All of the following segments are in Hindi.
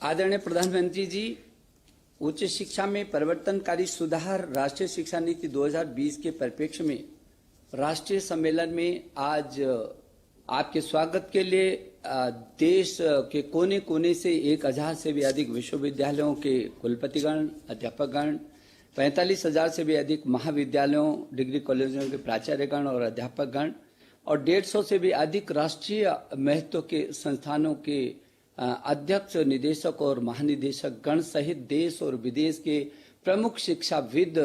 आदरणीय प्रधानमंत्री जी, उच्च शिक्षा में परिवर्तनकारी सुधार राष्ट्रीय शिक्षा नीति 2020 के परिप्रेक्ष्य में राष्ट्रीय सम्मेलन में आज आपके स्वागत के लिए देश के कोने कोने से 1000 से भी अधिक विश्वविद्यालयों के कुलपतिगण, अध्यापकगण, 45,000 से भी अधिक महाविद्यालयों, डिग्री कॉलेजों के प्राचार्यगण और अध्यापकगण और 150 से भी अधिक राष्ट्रीय महत्व के संस्थानों के अध्यक्ष, निदेशक और महानिदेशक गण सहित देश और विदेश के प्रमुख शिक्षाविद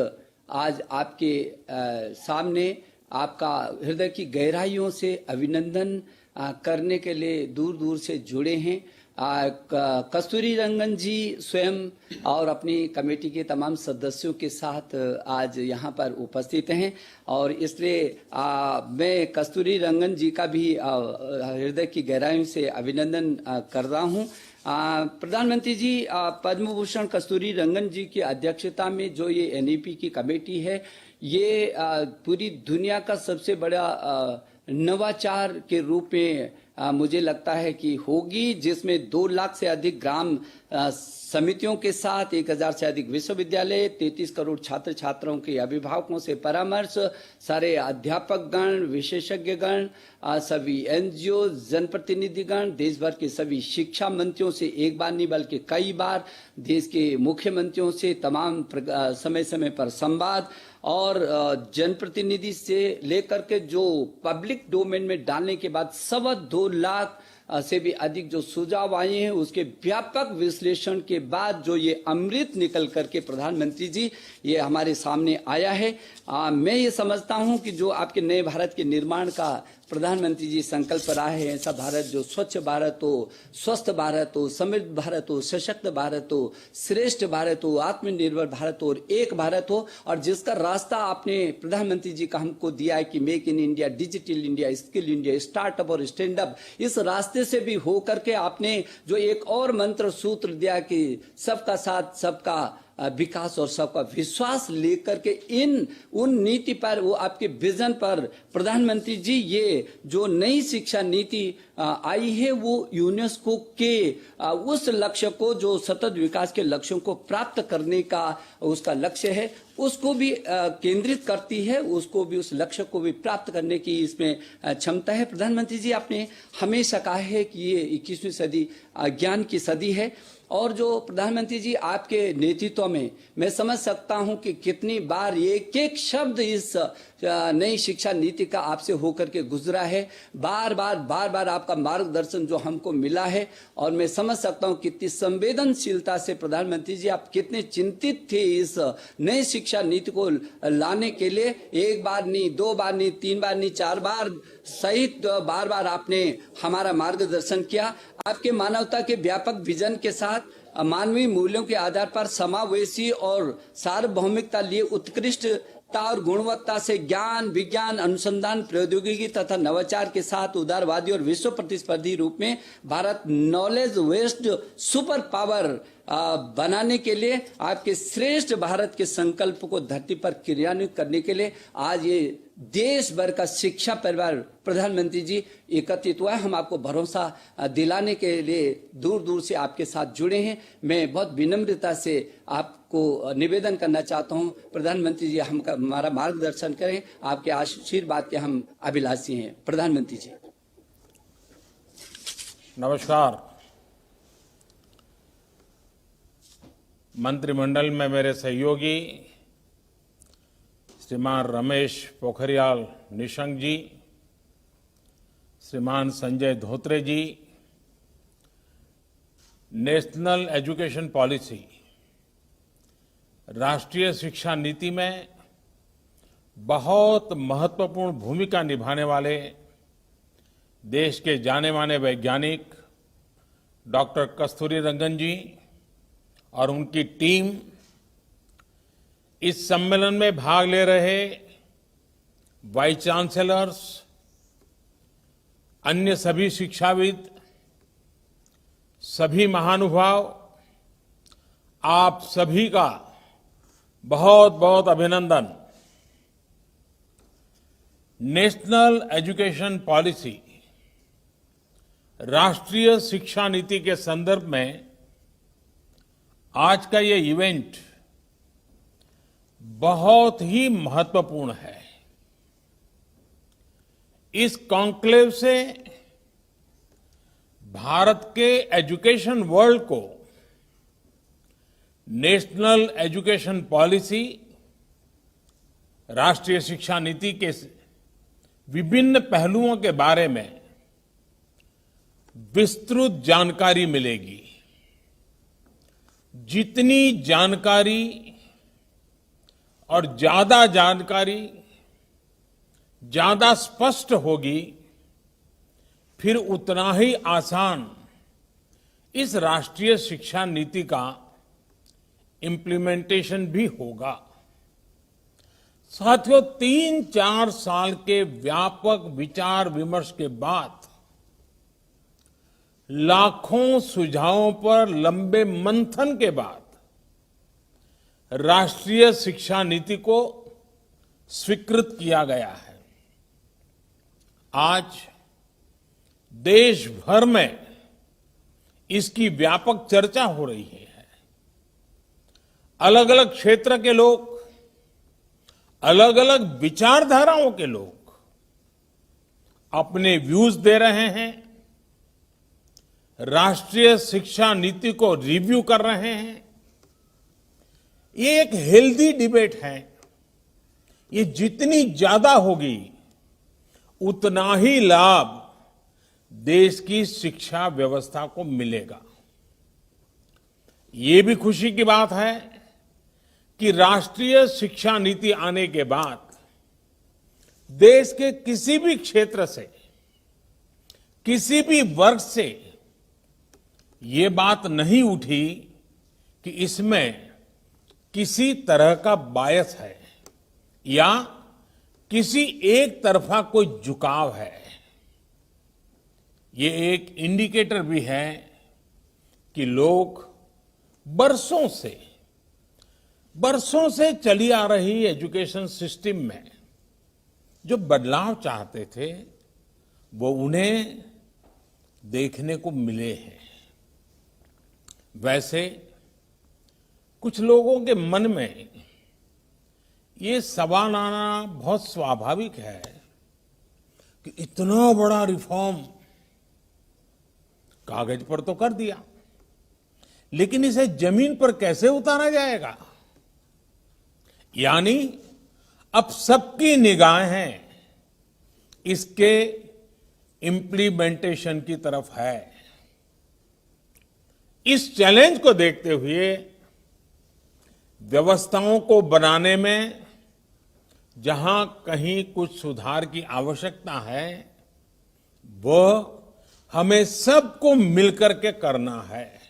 आज आपके सामने आपका हृदय की गहराइयों से अभिनंदन करने के लिए दूर दूर से जुड़े हैं। कस्तूरी रंगन जी स्वयं और अपनी कमेटी के तमाम सदस्यों के साथ आज यहाँ पर उपस्थित हैं और इसलिए मैं कस्तूरी रंगन जी का भी हृदय की गहराइयों से अभिनंदन कर रहा हूँ। प्रधानमंत्री जी, पद्म भूषण कस्तूरी रंगन जी की अध्यक्षता में जो ये एनईपी की कमेटी है, ये पूरी दुनिया का सबसे बड़ा नवाचार के रूप में मुझे लगता है कि होगी, जिसमें 2 लाख से अधिक ग्राम समितियों के साथ 1000 से अधिक विश्वविद्यालय, 33 करोड़ छात्र छात्राओं के अभिभावकों से परामर्श, सारे अध्यापकगण, विशेषज्ञगण, सभी एनजीओ, जनप्रतिनिधिगण, देश भर के सभी शिक्षा मंत्रियों से एक बार नहीं बल्कि कई बार, देश के मुख्यमंत्रियों से तमाम समय समय पर संवाद और जनप्रतिनिधि से लेकर के जो पब्लिक डोमेन में डालने के बाद 2.25 लाख से भी अधिक जो सुझाव आए हैं, उसके व्यापक विश्लेषण के बाद जो ये अमृत निकल करके प्रधानमंत्री जी ये हमारे सामने आया है, मैं ये समझता हूं कि जो आपके नए भारत के निर्माण का प्रधानमंत्री जी संकल्प रहा है, ऐसा भारत जो स्वच्छ भारत हो, स्वस्थ भारत हो, समृद्ध भारत हो, सशक्त भारत हो, श्रेष्ठ भारत हो, आत्मनिर्भर भारत हो और एक भारत हो, और जिसका रास्ता आपने प्रधानमंत्री जी का हमको दिया है कि make in India, digital India, skill India, startup और स्टैंड अप, इस रास्ते से भी हो करके आपने जो एक और मंत्र सूत्र दिया कि सबका साथ, सबका विकास और सबका विश्वास लेकर के उन नीति पर, वो आपके विजन पर प्रधानमंत्री जी ये जो नई शिक्षा नीति आई है, वो यूनेस्को के उस लक्ष्य को, जो सतत विकास के लक्ष्यों को प्राप्त करने का उसका लक्ष्य है, उसको भी केंद्रित करती है, उसको भी, उस लक्ष्य को भी प्राप्त करने की इसमें क्षमता है। प्रधानमंत्री जी, आपने हमेशा कहा है कि ये 21वीं सदी ज्ञान की सदी है, और जो प्रधानमंत्री जी आपके नेतृत्व में मैं समझ सकता हूं कि कितनी बार एक एक शब्द इस नई शिक्षा नीति का आपसे होकर के गुजरा है, बार बार आपका मार्गदर्शन जो हमको मिला है, और मैं समझ सकता हूं कितनी संवेदनशीलता से प्रधानमंत्री जी आप कितने चिंतित थे इस नई शिक्षा नीति को लाने के लिए। 1 बार नहीं, 2 बार नहीं, 3 बार नहीं, 4 बार सहित बार आपने हमारा मार्गदर्शन किया। आपके मानवता के व्यापक विजन के साथ मानवीय मूल्यों के आधार पर समावेशी और सार्वभौमिकता लिए उत्कृष्टता और गुणवत्ता से ज्ञान, विज्ञान, अनुसंधान, प्रौद्योगिकी तथा नवाचार के साथ उदारवादी और विश्व प्रतिस्पर्धी रूप में Bharat knowledge west super power बनाने के लिए, आपके श्रेष्ठ भारत के संकल्प को धरती पर क्रियान्वित करने के लिए आज ये देश भर का शिक्षा परिवार प्रधानमंत्री जी एकत्रित हुआ है। हम आपको भरोसा दिलाने के लिए दूर दूर से आपके साथ जुड़े हैं। मैं बहुत विनम्रता से आपको निवेदन करना चाहता हूं, प्रधानमंत्री जी हमारा मार्गदर्शन करें, आपके आशीर्वाद के हम अभिलाषी हैं। प्रधानमंत्री जी नमस्कार। मंत्रिमंडल में मेरे सहयोगी श्रीमान रमेश पोखरियाल निशंक जी, श्रीमान संजय धोत्रे जी, नेशनल एजुकेशन पॉलिसी, राष्ट्रीय शिक्षा नीति में बहुत महत्वपूर्ण भूमिका निभाने वाले देश के जाने माने वैज्ञानिक डॉक्टर कस्तूरी रंगन जी और उनकी टीम, इस सम्मेलन में भाग ले रहे वाइस चांसलर्स, अन्य सभी शिक्षाविद, सभी महानुभाव, आप सभी का बहुत बहुत अभिनंदन। नेशनल एजुकेशन पॉलिसी, राष्ट्रीय शिक्षा नीति के संदर्भ में आज का ये इवेंट बहुत ही महत्वपूर्ण है। इस कॉन्क्लेव से भारत के एजुकेशन वर्ल्ड को नेशनल एजुकेशन पॉलिसी, राष्ट्रीय शिक्षा नीति के विभिन्न पहलुओं के बारे में विस्तृत जानकारी मिलेगी। जितनी जानकारी और ज्यादा जानकारी ज्यादा स्पष्ट होगी, फिर उतना ही आसान इस राष्ट्रीय शिक्षा नीति का इम्प्लीमेंटेशन भी होगा। साथियों, 3-4 साल के व्यापक विचार विमर्श के बाद लाखों सुझावों पर लंबे मंथन के बाद राष्ट्रीय शिक्षा नीति को स्वीकृत किया गया है। आज देश भर में इसकी व्यापक चर्चा हो रही है। अलग अलग क्षेत्र के लोग, अलग अलग विचारधाराओं के लोग अपने व्यूज दे रहे हैं, राष्ट्रीय शिक्षा नीति को रिव्यू कर रहे हैं। ये एक हेल्दी डिबेट है। ये जितनी ज्यादा होगी, उतना ही लाभ देश की शिक्षा व्यवस्था को मिलेगा। ये भी खुशी की बात है कि राष्ट्रीय शिक्षा नीति आने के बाद देश के किसी भी क्षेत्र से, किसी भी वर्ग से ये बात नहीं उठी कि इसमें किसी तरह का बायस है या किसी एक तरफा कोई झुकाव है। ये एक इंडिकेटर भी है कि लोग बरसों से चली आ रही एजुकेशन सिस्टम में जो बदलाव चाहते थे, वो उन्हें देखने को मिले हैं। वैसे कुछ लोगों के मन में ये सवाल आना बहुत स्वाभाविक है कि इतना बड़ा रिफॉर्म कागज पर तो कर दिया, लेकिन इसे जमीन पर कैसे उतारा जाएगा? यानी अब सबकी निगाहें इसके इम्प्लीमेंटेशन की तरफ है। इस चैलेंज को देखते हुए व्यवस्थाओं को बनाने में जहां कहीं कुछ सुधार की आवश्यकता है, वह हमें सबको मिलकर के करना है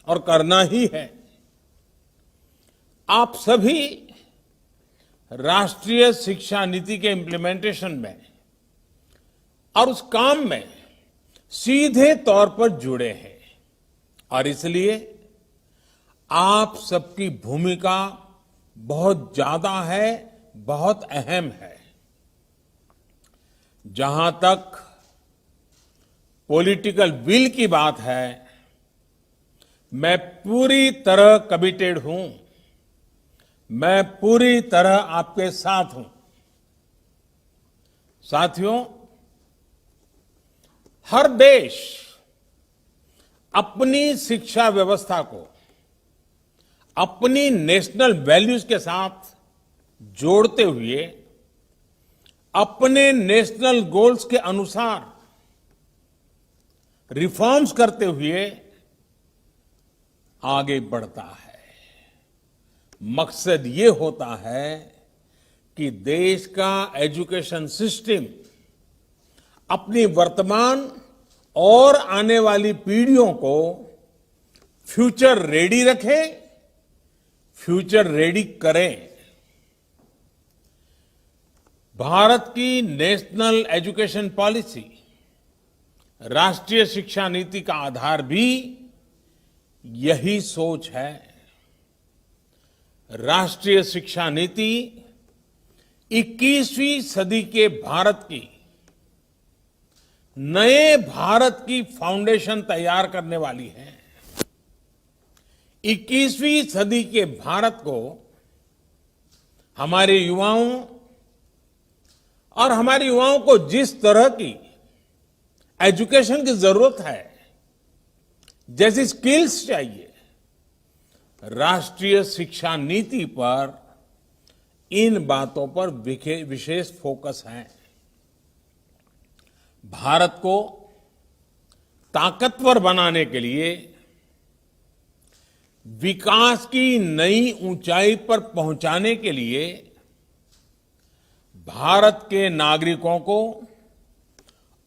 और करना ही है। आप सभी राष्ट्रीय शिक्षा नीति के इम्प्लीमेंटेशन में और उस काम में सीधे तौर पर जुड़े हैं और इसलिए आप सबकी भूमिका बहुत ज्यादा है, बहुत अहम है। जहां तक पॉलिटिकल विल की बात है, मैं पूरी तरह कमिटेड हूं, मैं पूरी तरह आपके साथ हूं। साथियों, हर देश अपनी शिक्षा व्यवस्था को अपनी नेशनल वैल्यूज के साथ जोड़ते हुए अपने नेशनल गोल्स के अनुसार रिफॉर्म्स करते हुए आगे बढ़ता है। मकसद ये होता है कि देश का एजुकेशन सिस्टम अपनी वर्तमान और आने वाली पीढ़ियों को फ्यूचर रेडी रखे, फ्यूचर रेडी करें। भारत की नेशनल एजुकेशन पॉलिसी, राष्ट्रीय शिक्षा नीति का आधार भी यही सोच है। राष्ट्रीय शिक्षा नीति 21वीं सदी के भारत की, नए भारत की फाउंडेशन तैयार करने वाली है। 21वीं सदी के भारत को हमारे युवाओं और हमारे युवाओं को जिस तरह की एजुकेशन की जरूरत है, जैसी स्किल्स चाहिए, राष्ट्रीय शिक्षा नीति पर इन बातों पर विशेष फोकस है। भारत को ताकतवर बनाने के लिए, विकास की नई ऊंचाई पर पहुंचाने के लिए भारत के नागरिकों को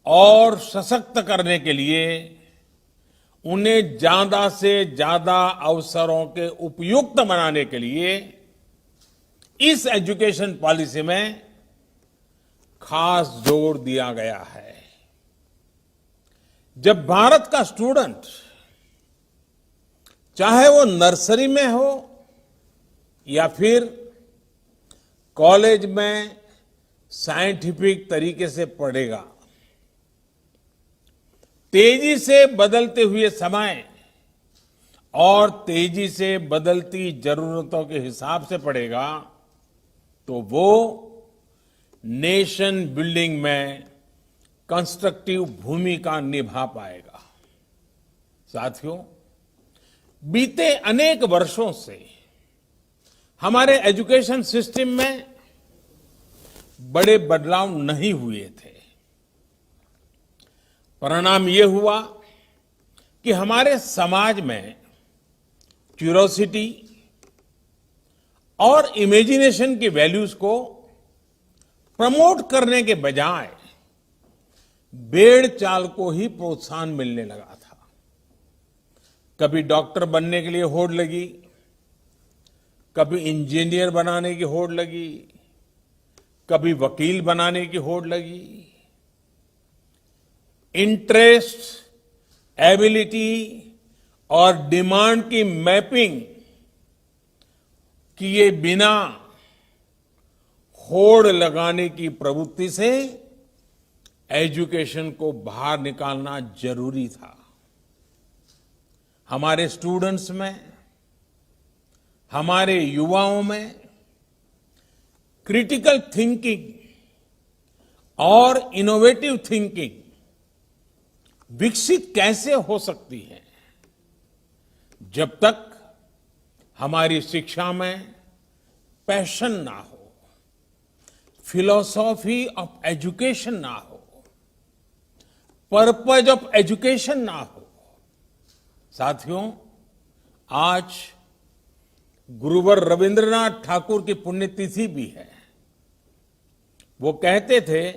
और सशक्त करने के लिए उन्हें ज्यादा से ज्यादा अवसरों के उपयुक्त बनाने के लिए इस एजुकेशन पॉलिसी में खास जोर दिया गया है। जब भारत का स्टूडेंट, चाहे वो नर्सरी में हो या फिर कॉलेज में साइंटिफिक तरीके से पढ़ेगा, तेजी से बदलते हुए समय और तेजी से बदलती जरूरतों के हिसाब से पढ़ेगा, तो वो नेशन बिल्डिंग में कंस्ट्रक्टिव भूमिका निभा पाएगा। साथियों, बीते अनेक वर्षों से हमारे एजुकेशन सिस्टम में बड़े बदलाव नहीं हुए थे। परिणाम ये हुआ कि हमारे समाज में क्यूरोसिटी और इमेजिनेशन की वैल्यूज को प्रमोट करने के बजाय भेड़ चाल को ही प्रोत्साहन मिलने लगा था। कभी डॉक्टर बनने के लिए होड़ लगी, कभी इंजीनियर बनाने की होड़ लगी, कभी वकील बनाने की होड़ लगी। इंटरेस्ट, एबिलिटी और डिमांड की मैपिंग किए बिना होड़ लगाने की प्रवृत्ति से एजुकेशन को बाहर निकालना जरूरी था। हमारे स्टूडेंट्स में, हमारे युवाओं में क्रिटिकल थिंकिंग और इनोवेटिव थिंकिंग विकसित कैसे हो सकती है, जब तक हमारी शिक्षा में पैशन ना हो, फिलॉसॉफी ऑफ एजुकेशन ना हो, पर्पज ऑफ एजुकेशन ना हो। साथियों, आज गुरुवर रविंद्रनाथ ठाकुर की पुण्यतिथि भी है। वो कहते थे,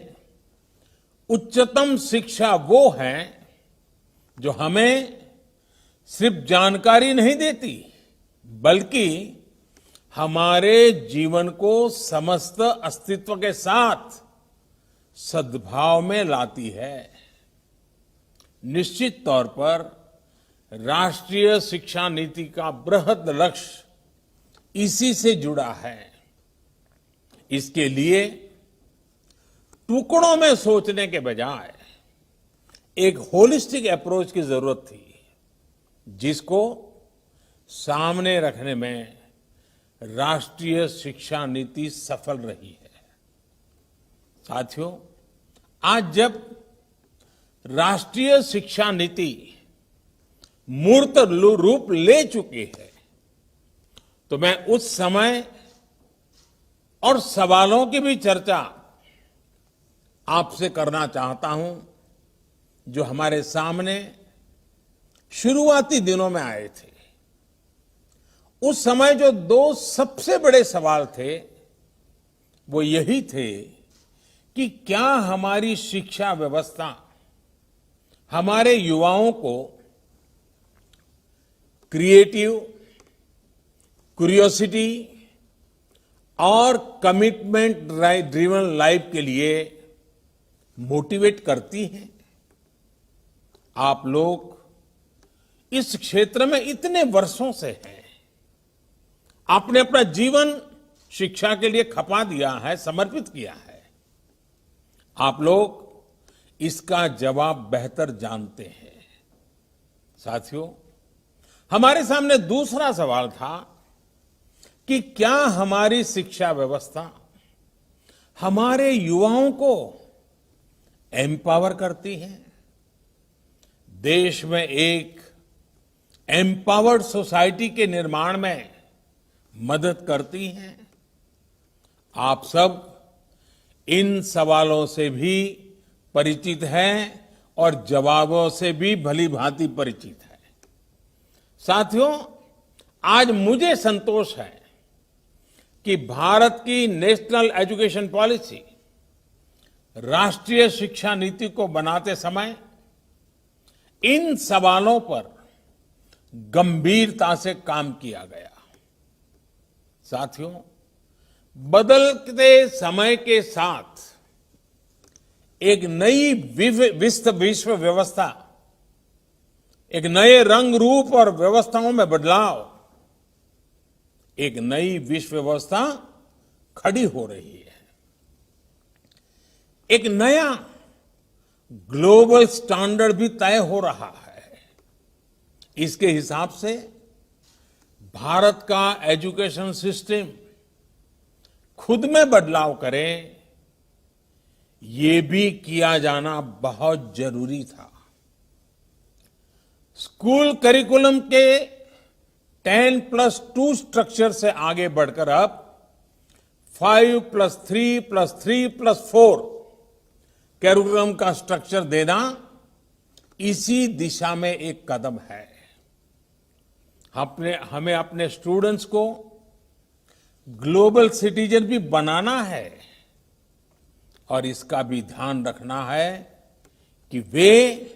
उच्चतम शिक्षा वो है जो हमें सिर्फ जानकारी नहीं देती, बल्कि हमारे जीवन को समस्त अस्तित्व के साथ सद्भाव में लाती है। निश्चित तौर पर राष्ट्रीय शिक्षा नीति का बृहद लक्ष्य इसी से जुड़ा है। इसके लिए टुकड़ों में सोचने के बजाय एक होलिस्टिक अप्रोच की जरूरत थी, जिसको सामने रखने में राष्ट्रीय शिक्षा नीति सफल रही है। साथियों, आज जब राष्ट्रीय शिक्षा नीति मूर्त रूप ले चुकी है, तो मैं उस समय और सवालों की भी चर्चा आपसे करना चाहता हूं, जो हमारे सामने शुरुआती दिनों में आए थे। उस समय जो दो सबसे बड़े सवाल थे, वो यही थे कि क्या हमारी शिक्षा व्यवस्था हमारे युवाओं को क्रिएटिव, क्यूरियोसिटी और कमिटमेंट ड्रिवन लाइफ के लिए मोटिवेट करती है। आप लोग इस क्षेत्र में इतने वर्षों से हैं, आपने अपना जीवन शिक्षा के लिए खपा दिया है, समर्पित किया है। आप लोग इसका जवाब बेहतर जानते हैं। साथियों, हमारे सामने दूसरा सवाल था कि क्या हमारी शिक्षा व्यवस्था हमारे युवाओं को एम्पावर करती है, देश में एक एम्पावर्ड सोसाइटी के निर्माण में मदद करती है। आप सब इन सवालों से भी परिचित हैं और जवाबों से भी भली भांति परिचित है। साथियों, आज मुझे संतोष है कि भारत की नेशनल एजुकेशन पॉलिसी, राष्ट्रीय शिक्षा नीति को बनाते समय इन सवालों पर गंभीरता से काम किया गया। साथियों, बदलते समय के साथ एक नई विश्व व्यवस्था, एक नए रंग रूप और व्यवस्थाओं में बदलाव, एक नई विश्व व्यवस्था खड़ी हो रही है। एक नया ग्लोबल स्टैंडर्ड भी तय हो रहा है। इसके हिसाब से भारत का एजुकेशन सिस्टम खुद में बदलाव करे, ये भी किया जाना बहुत जरूरी था। स्कूल करिकुलम के 10+2 स्ट्रक्चर से आगे बढ़कर अब 5+3+3+4 करिकुलम का स्ट्रक्चर देना इसी दिशा में एक कदम है। हमें अपने स्टूडेंट्स को ग्लोबल सिटीजन भी बनाना है और इसका भी ध्यान रखना है कि वे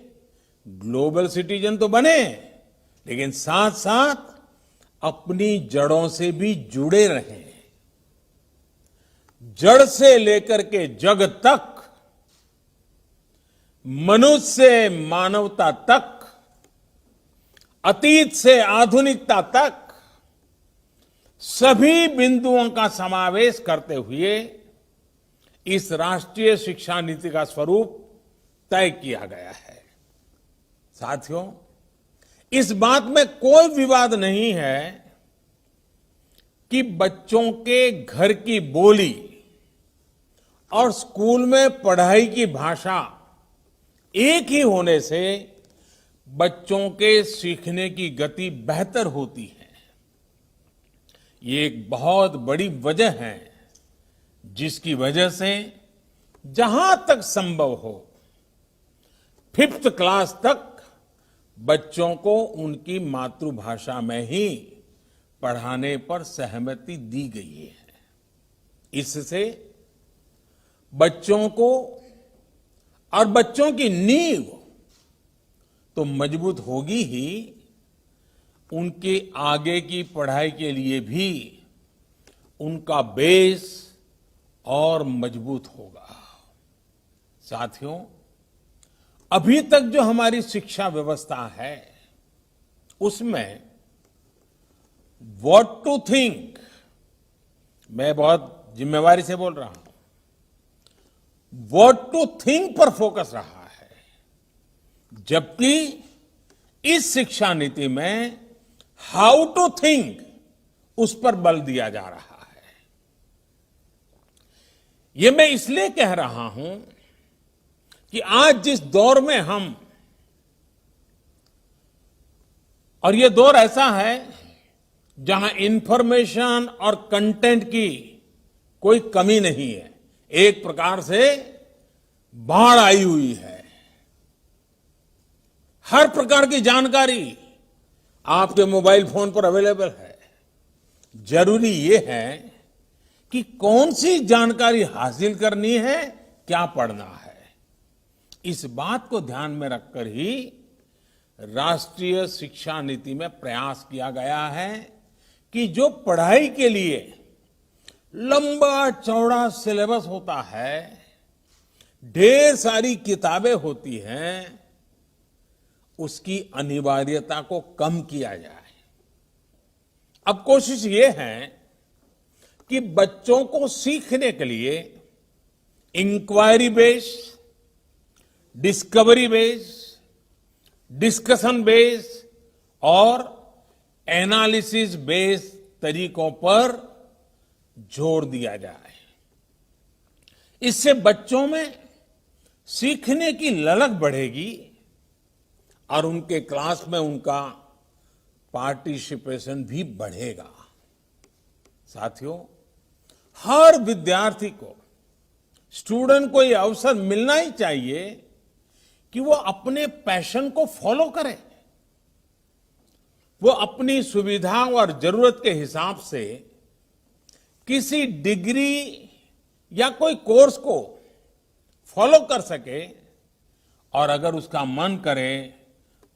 ग्लोबल सिटीजन तो बने, लेकिन साथ साथ अपनी जड़ों से भी जुड़े रहें। जड़ से लेकर के जग तक, मनुष्य से मानवता तक, अतीत से आधुनिकता तक सभी बिंदुओं का समावेश करते हुए इस राष्ट्रीय शिक्षा नीति का स्वरूप तय किया गया है। साथियों, इस बात में कोई विवाद नहीं है कि बच्चों के घर की बोली और स्कूल में पढ़ाई की भाषा एक ही होने से बच्चों के सीखने की गति बेहतर होती है। ये एक बहुत बड़ी वजह है जिसकी वजह से जहां तक संभव हो 5th क्लास तक बच्चों को उनकी मातृभाषा में ही पढ़ाने पर सहमति दी गई है। इससे बच्चों को और बच्चों की नींव तो मजबूत होगी ही, उनके आगे की पढ़ाई के लिए भी उनका बेस और मजबूत होगा। साथियों, अभी तक जो हमारी शिक्षा व्यवस्था है उसमें व्हाट टू थिंक, मैं बहुत जिम्मेवारी से बोल रहा हूं, व्हाट टू थिंक पर फोकस रहा है, जबकि इस शिक्षा नीति में हाउ टू थिंक उस पर बल दिया जा रहा है। ये मैं इसलिए कह रहा हूं कि आज जिस दौर में हम, और ये दौर ऐसा है जहां इंफॉर्मेशन और कंटेंट की कोई कमी नहीं है, एक प्रकार से बाढ़ आई हुई है। हर प्रकार की जानकारी आपके मोबाइल फोन पर अवेलेबल है। जरूरी ये है कि कौन सी जानकारी हासिल करनी है, क्या पढ़ना है। इस बात को ध्यान में रखकर ही राष्ट्रीय शिक्षा नीति में प्रयास किया गया है कि जो पढ़ाई के लिए लंबा चौड़ा सिलेबस होता है, ढेर सारी किताबें होती हैं, उसकी अनिवार्यता को कम किया जाए। अब कोशिश ये है कि बच्चों को सीखने के लिए inquiry based, discovery based, discussion based और एनालिसिस बेस्ड तरीकों पर जोर दिया जाए। इससे बच्चों में सीखने की ललक बढ़ेगी और उनके क्लास में उनका पार्टिसिपेशन भी बढ़ेगा। साथियों, हर विद्यार्थी को, स्टूडेंट को यह अवसर मिलना ही चाहिए कि वो अपने पैशन को फॉलो करे। वो अपनी सुविधा और जरूरत के हिसाब से किसी डिग्री या कोई कोर्स को फॉलो कर सके और अगर उसका मन करे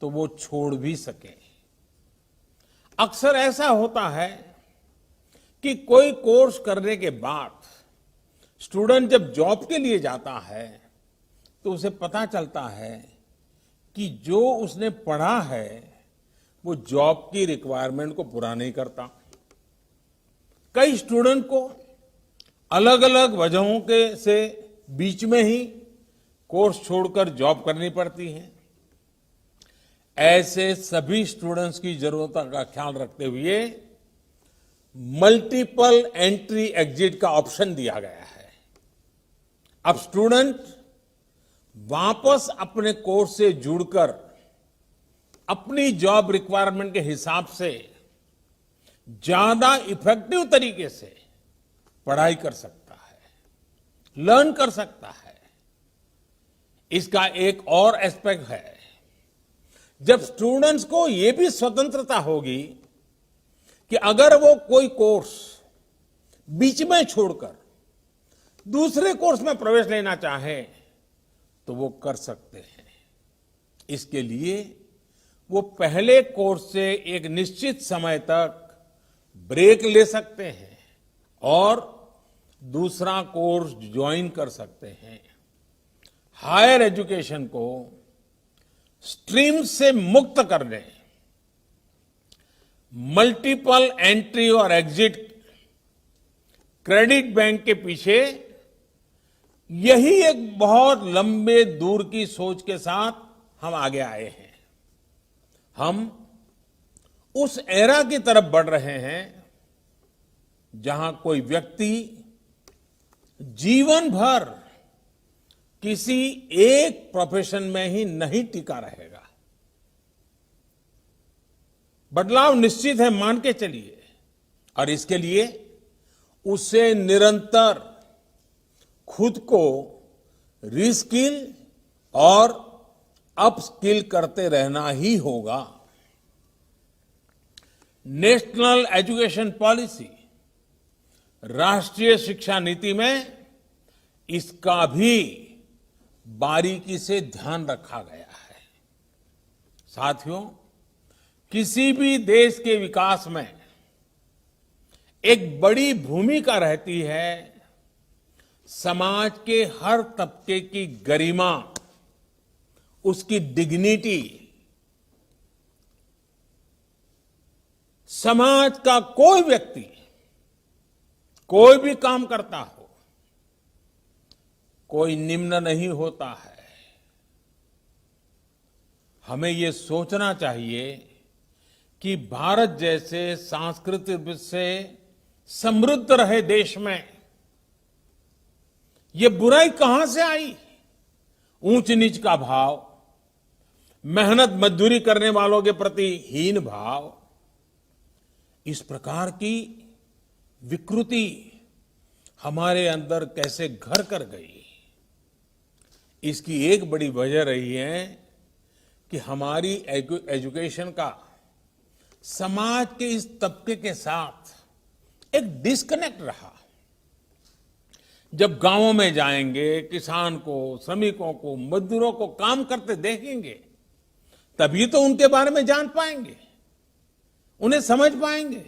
तो वो छोड़ भी सके। अक्सर ऐसा होता है कि कोई कोर्स करने के बाद स्टूडेंट जब जॉब के लिए जाता है तो उसे पता चलता है कि जो उसने पढ़ा है वो जॉब की रिक्वायरमेंट को पूरा नहीं करता। कई स्टूडेंट को अलग अलग वजहों के से बीच में ही कोर्स छोड़कर जॉब करनी पड़ती है। ऐसे सभी स्टूडेंट्स की जरूरतों का ख्याल रखते हुए मल्टीपल एंट्री एग्जिट का ऑप्शन दिया गया है। अब स्टूडेंट वापस अपने कोर्स से जुड़कर अपनी जॉब रिक्वायरमेंट के हिसाब से ज्यादा इफेक्टिव तरीके से पढ़ाई कर सकता है, लर्न कर सकता है। इसका एक और एस्पेक्ट है, जब स्टूडेंट्स को यह भी स्वतंत्रता होगी कि अगर वो कोई कोर्स बीच में छोड़कर दूसरे कोर्स में प्रवेश लेना चाहे तो वो कर सकते हैं। इसके लिए वो पहले कोर्स से एक निश्चित समय तक ब्रेक ले सकते हैं और दूसरा कोर्स ज्वाइन कर सकते हैं। हायर एजुकेशन को स्ट्रीम से मुक्त करने, मल्टीपल एंट्री और एग्जिट क्रेडिट बैंक के पीछे यही एक बहुत लंबे दूर की सोच के साथ हम आगे आए हैं। हम उस एरा की तरफ बढ़ रहे हैं जहां कोई व्यक्ति जीवन भर किसी एक प्रोफेशन में ही नहीं टिका रहेगा। बदलाव निश्चित है, मान के चलिए, और इसके लिए उसे निरंतर खुद को रीस्किल और अपस्किल करते रहना ही होगा। नेशनल एजुकेशन पॉलिसी, राष्ट्रीय शिक्षा नीति में इसका भी बारीकी से ध्यान रखा गया है। साथियों, किसी भी देश के विकास में एक बड़ी भूमिका रहती है समाज के हर तबके की गरिमा, उसकी डिग्निटी। समाज का कोई व्यक्ति कोई भी काम करता हो, कोई निम्न नहीं होता है। हमें ये सोचना चाहिए कि भारत जैसे सांस्कृतिक रूप से समृद्ध रहे देश में ये बुराई कहां से आई? ऊंच नीच का भाव, मेहनत मजदूरी करने वालों के प्रति हीन भाव, इस प्रकार की विकृति हमारे अंदर कैसे घर कर गई? इसकी एक बड़ी वजह रही है कि हमारी एजुकेशन का समाज के इस तबके के साथ एक डिस्कनेक्ट रहा। जब गांवों में जाएंगे, किसान को, श्रमिकों को, मजदूरों को काम करते देखेंगे, तभी तो उनके बारे में जान पाएंगे, उन्हें समझ पाएंगे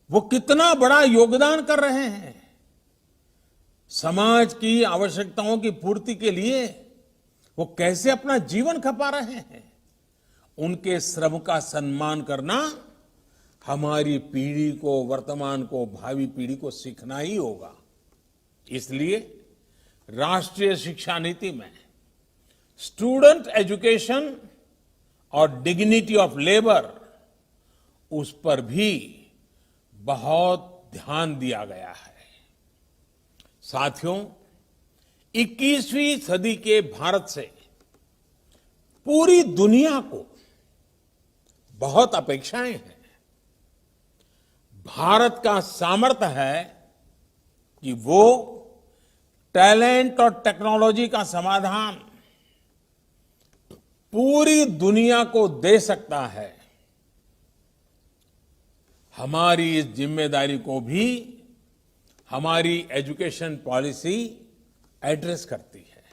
वो कितना बड़ा योगदान कर रहे हैं। समाज की आवश्यकताओं की पूर्ति के लिए वो कैसे अपना जीवन खपा रहे हैं। उनके श्रम का सम्मान करना हमारी पीढ़ी को, वर्तमान को, भावी पीढ़ी को सीखना ही होगा। इसलिए राष्ट्रीय शिक्षा नीति में स्टूडेंट एजुकेशन और डिग्निटी ऑफ लेबर उस पर भी बहुत ध्यान दिया गया है। साथियों, 21वीं सदी के भारत से पूरी दुनिया को बहुत अपेक्षाएं हैं। भारत का सामर्थ्य है कि वो टैलेंट और टेक्नोलॉजी का समाधान पूरी दुनिया को दे सकता है। हमारी इस जिम्मेदारी को भी हमारी एजुकेशन पॉलिसी एड्रेस करती है।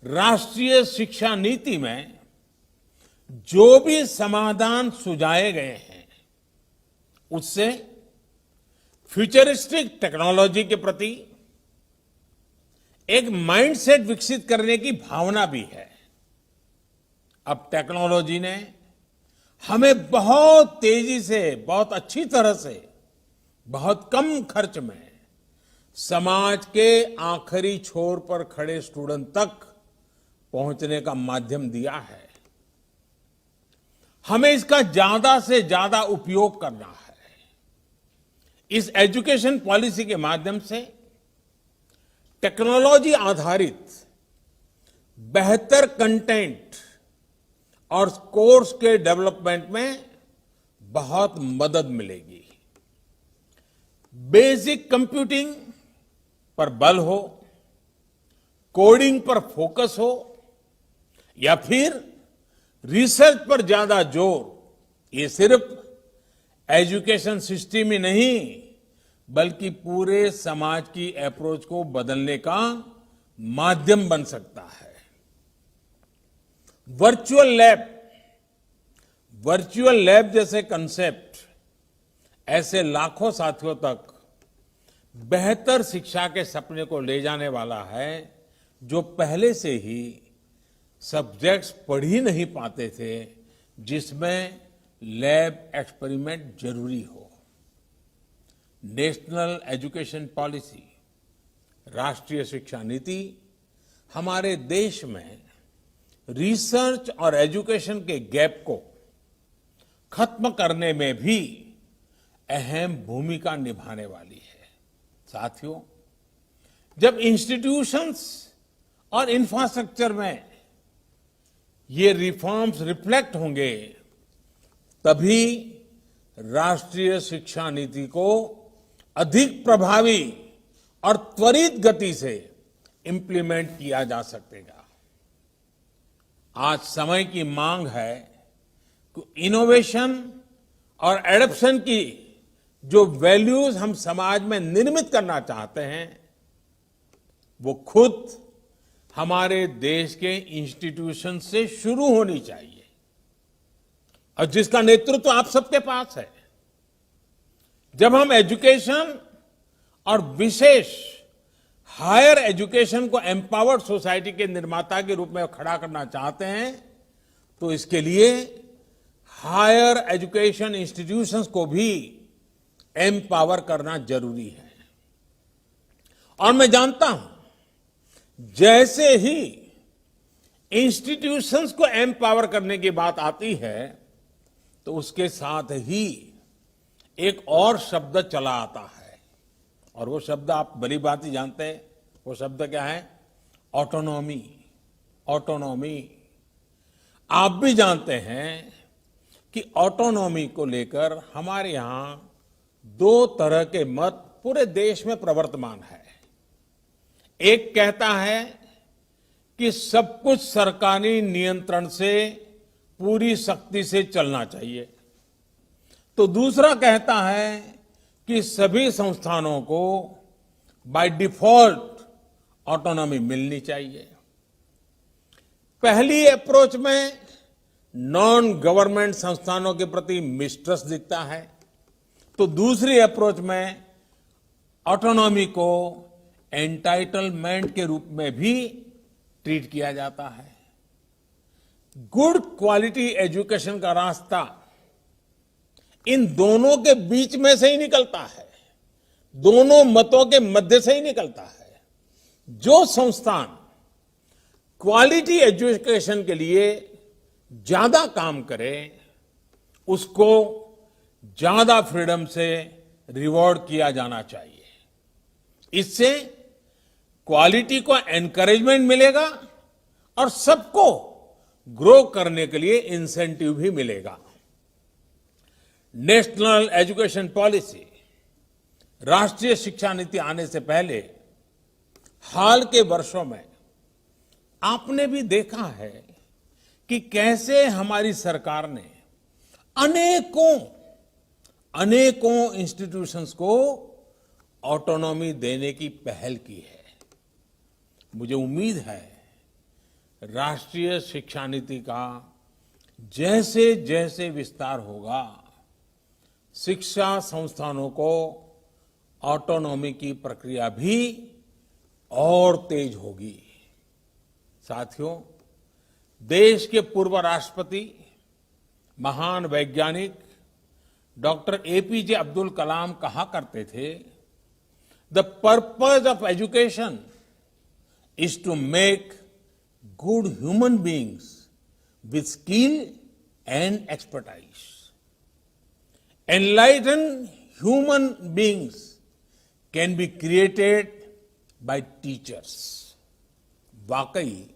राष्ट्रीय शिक्षा नीति में जो भी समाधान सुझाए गए हैं, उससे फ्यूचरिस्टिक टेक्नोलॉजी के प्रति एक माइंडसेट विकसित करने की भावना भी है। अब टेक्नोलॉजी ने हमें बहुत तेजी से, बहुत अच्छी तरह से, बहुत कम खर्च में समाज के आखिरी छोर पर खड़े स्टूडेंट तक पहुंचने का माध्यम दिया है। हमें इसका ज्यादा से ज्यादा उपयोग करना है। इस एजुकेशन पॉलिसी के माध्यम से टेक्नोलॉजी आधारित बेहतर कंटेंट और कोर्स के डेवलपमेंट में बहुत मदद मिलेगी। बेसिक कंप्यूटिंग पर बल हो, कोडिंग पर फोकस हो, या फिर रिसर्च पर ज्यादा जोर, ये सिर्फ एजुकेशन सिस्टम ही नहीं बल्कि पूरे समाज की अप्रोच को बदलने का माध्यम बन सकता है। वर्चुअल लैब जैसे कंसेप्ट ऐसे लाखों साथियों तक बेहतर शिक्षा के सपने को ले जाने वाला है, जो पहले से ही सब्जेक्ट्स पढ़ ही नहीं पाते थे, जिसमें लैब एक्सपेरिमेंट जरूरी हो। नेशनल एजुकेशन पॉलिसी, राष्ट्रीय शिक्षा नीति हमारे देश में रिसर्च और एजुकेशन के गैप को खत्म करने में भी अहम भूमिका निभाने वाली है। साथियों, जब इंस्टीट्यूशंस और इंफ्रास्ट्रक्चर में ये रिफॉर्म्स रिफ्लेक्ट होंगे, तभी राष्ट्रीय शिक्षा नीति को अधिक प्रभावी और त्वरित गति से इंप्लीमेंट किया जा सकेगा। आज समय की मांग है कि इनोवेशन और एडॉप्शन की जो वैल्यूज हम समाज में निर्मित करना चाहते हैं, वो खुद हमारे देश के इंस्टीट्यूशन से शुरू होनी चाहिए, और जिसका नेतृत्व आप सबके पास है। जब हम एजुकेशन और विशेष हायर एजुकेशन को एम्पावर्ड सोसाइटी के निर्माता के रूप में खड़ा करना चाहते हैं, तो इसके लिए हायर एजुकेशन इंस्टीट्यूशंस को भी एम्पावर करना जरूरी है। और मैं जानता हूं, जैसे ही इंस्टीट्यूशंस को एम्पावर करने की बात आती है, तो उसके साथ ही एक और शब्द चला आता है, और वो शब्द आप बड़ी बात ही जानते हैं। वो शब्द क्या है? ऑटोनॉमी। ऑटोनॉमी। आप भी जानते हैं कि ऑटोनॉमी को लेकर हमारे यहां दो तरह के मत पूरे देश में प्रवर्तमान है। एक कहता है कि सब कुछ सरकारी नियंत्रण से पूरी सख्ती से चलना चाहिए, तो दूसरा कहता है कि सभी संस्थानों को बाय डिफॉल्ट ऑटोनॉमी मिलनी चाहिए। पहली अप्रोच में नॉन गवर्नमेंट संस्थानों के प्रति मिसट्रस्ट दिखता है, तो दूसरी अप्रोच में ऑटोनॉमी को एंटाइटलमेंट के रूप में भी ट्रीट किया जाता है। गुड क्वालिटी एजुकेशन का रास्ता इन दोनों के बीच में से ही निकलता है, दोनों मतों के मध्य से ही निकलता है। जो संस्थान क्वालिटी एजुकेशन के लिए ज्यादा काम करे, उसको ज्यादा फ्रीडम से रिवॉर्ड किया जाना चाहिए। इससे क्वालिटी को एनकरेजमेंट मिलेगा और सबको ग्रो करने के लिए इंसेंटिव भी मिलेगा। नेशनल एजुकेशन पॉलिसी, राष्ट्रीय शिक्षा नीति आने से पहले हाल के वर्षों में आपने भी देखा है कि कैसे हमारी सरकार ने अनेकों इंस्टीट्यूशंस को ऑटोनॉमी देने की पहल की है। मुझे उम्मीद है राष्ट्रीय शिक्षा नीति का जैसे जैसे विस्तार होगा, शिक्षा संस्थानों को ऑटोनॉमी की प्रक्रिया भी और तेज होगी। साथियों, देश के पूर्व राष्ट्रपति, महान वैज्ञानिक डॉक्टर एपीजे अब्दुल कलाम कहा करते थे, the purpose of education is to make good human beings with skill and expertise. Enlighten human beings can be created by teachers. वाकई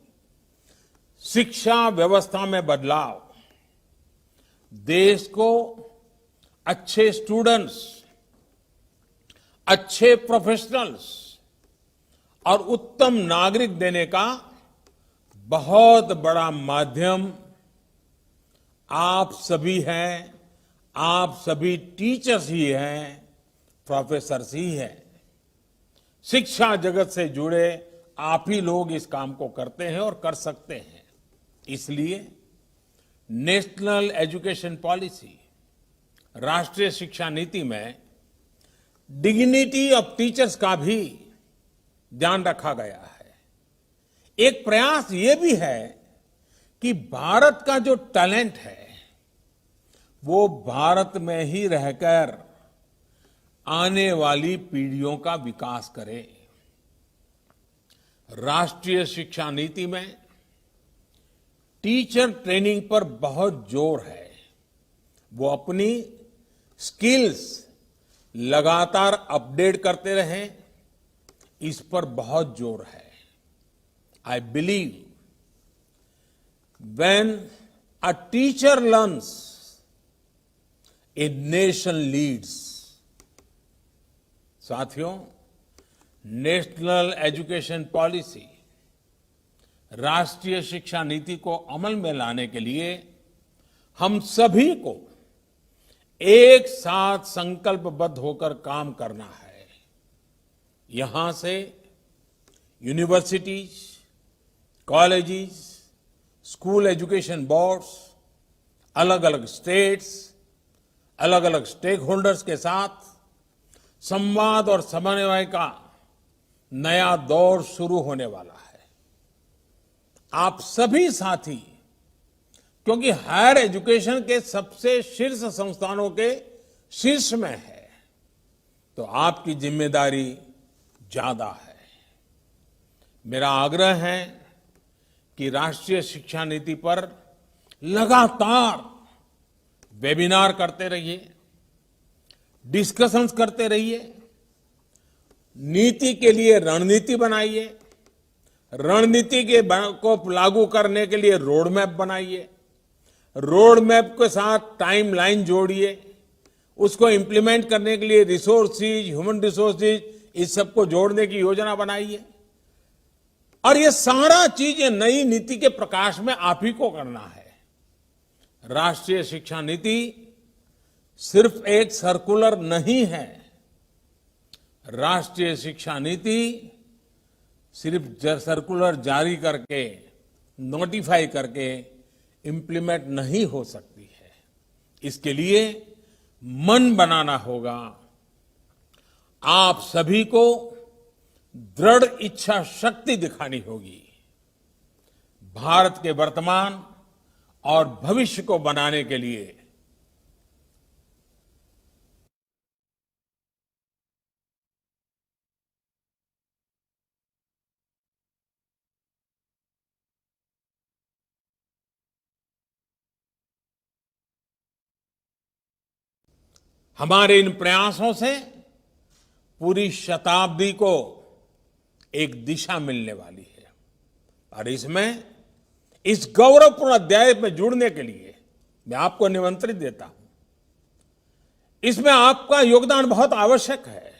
शिक्षा व्यवस्था में बदलाव देश को अच्छे स्टूडेंट्स, अच्छे प्रोफेशनल्स और उत्तम नागरिक देने का बहुत बड़ा माध्यम आप सभी हैं। आप सभी टीचर्स ही हैं, प्रोफेसर्स ही हैं। शिक्षा जगत से जुड़े आप ही लोग इस काम को करते हैं और कर सकते हैं। इसलिए नेशनल एजुकेशन पॉलिसी, राष्ट्रीय शिक्षा नीति में डिग्निटी ऑफ टीचर्स का भी ध्यान रखा गया है। एक प्रयास ये भी है कि भारत का जो टैलेंट है वो भारत में ही रहकर आने वाली पीढ़ियों का विकास करे। राष्ट्रीय शिक्षा नीति में टीचर ट्रेनिंग पर बहुत जोर है। वो अपनी स्किल्स लगातार अपडेट करते रहें, इस पर बहुत जोर है। I believe when a teacher learns, a nation leads. साथियों, नेशनल एजुकेशन पॉलिसी, राष्ट्रीय शिक्षा नीति को अमल में लाने के लिए हम सभी को एक साथ संकल्पबद्ध होकर काम करना है। यहां से universities, colleges, school education boards, अलग अलग स्टेट्स, अलग अलग स्टेक होल्डर्स के साथ संवाद और समन्वय का नया दौर शुरू होने वाला है। आप सभी साथी, क्योंकि हायर एजुकेशन के सबसे शीर्ष संस्थानों के शीर्ष में है, तो आपकी जिम्मेदारी ज्यादा है। मेरा आग्रह है कि राष्ट्रीय शिक्षा नीति पर लगातार वेबिनार करते रहिए, डिस्कशंस करते रहिए, नीति के लिए रणनीति बनाइए, रणनीति को लागू करने के लिए रोड मैप बनाइए, रोड मैप के साथ टाइमलाइन जोड़िए, उसको इंप्लीमेंट करने के लिए रिसोर्सेज, ह्यूमन रिसोर्सेज, इस सबको जोड़ने की योजना बनाइए। और ये सारा चीज ये नई नीति के प्रकाश में आप ही को करना है। राष्ट्रीय शिक्षा नीति सिर्फ एक सर्कुलर नहीं है। राष्ट्रीय शिक्षा नीति सिर्फ सर्कुलर जारी करके, नोटिफाई करके इंप्लीमेंट नहीं हो सकती है। इसके लिए मन बनाना होगा। आप सभी को दृढ़ इच्छा शक्ति दिखानी होगी। भारत के वर्तमान और भविष्य को बनाने के लिए हमारे इन प्रयासों से पूरी शताब्दी को एक दिशा मिलने वाली है और इसमें इस गौरवपूर्ण अध्याय में जुड़ने के लिए मैं आपको निमंत्रित देता हूं। इसमें आपका योगदान बहुत आवश्यक है।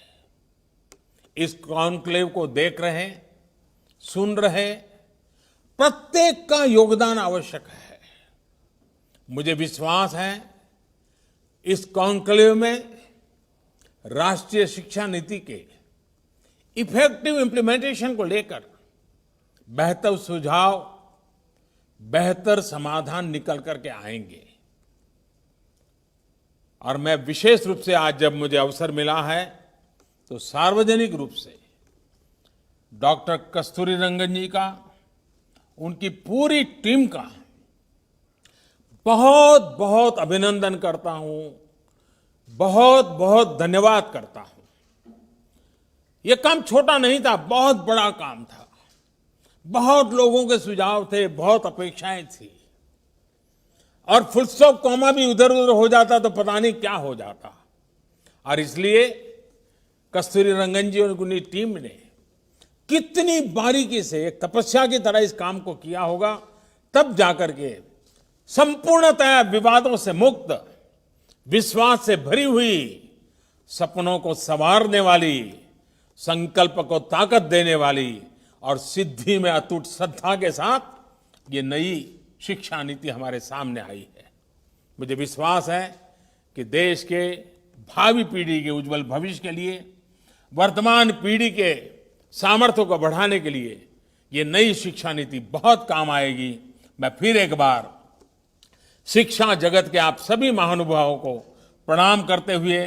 इस कॉन्क्लेव को देख रहे, सुन रहे प्रत्येक का योगदान आवश्यक है। मुझे विश्वास है इस कॉन्क्लेव में राष्ट्रीय शिक्षा नीति के इफेक्टिव इंप्लीमेंटेशन को लेकर बेहतर सुझाव, बेहतर समाधान निकल करके आएंगे। और मैं विशेष रूप से आज जब मुझे अवसर मिला है तो सार्वजनिक रूप से डॉक्टर कस्तूरी रंगन जी का, उनकी पूरी टीम का बहुत बहुत अभिनंदन करता हूं, बहुत बहुत धन्यवाद करता हूं। यह काम छोटा नहीं था, बहुत बड़ा काम था। बहुत लोगों के सुझाव थे, बहुत अपेक्षाएं थी और फुल स्टॉप कॉमा भी उधर उधर हो जाता तो पता नहीं क्या हो जाता। और इसलिए कस्तूरी रंगन जी और उनकी टीम ने कितनी बारीकी से एक तपस्या की तरह इस काम को किया होगा, तब जाकर के संपूर्णतया विवादों से मुक्त, विश्वास से भरी हुई, सपनों को संवारने वाली, संकल्प को ताकत देने वाली और सिद्धि में अटूट श्रद्धा के साथ ये नई शिक्षा नीति हमारे सामने आई है। मुझे विश्वास है कि देश के भावी पीढ़ी के उज्जवल भविष्य के लिए, वर्तमान पीढ़ी के सामर्थ्य को बढ़ाने के लिए ये नई शिक्षा नीति बहुत काम आएगी। मैं फिर एक बार शिक्षा जगत के आप सभी महानुभावों को प्रणाम करते हुए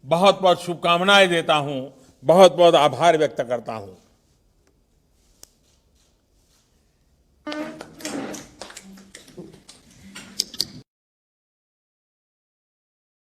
बहुत बहुत शुभकामनाएं देता हूं, बहुत बहुत आभार व्यक्त करता हूं।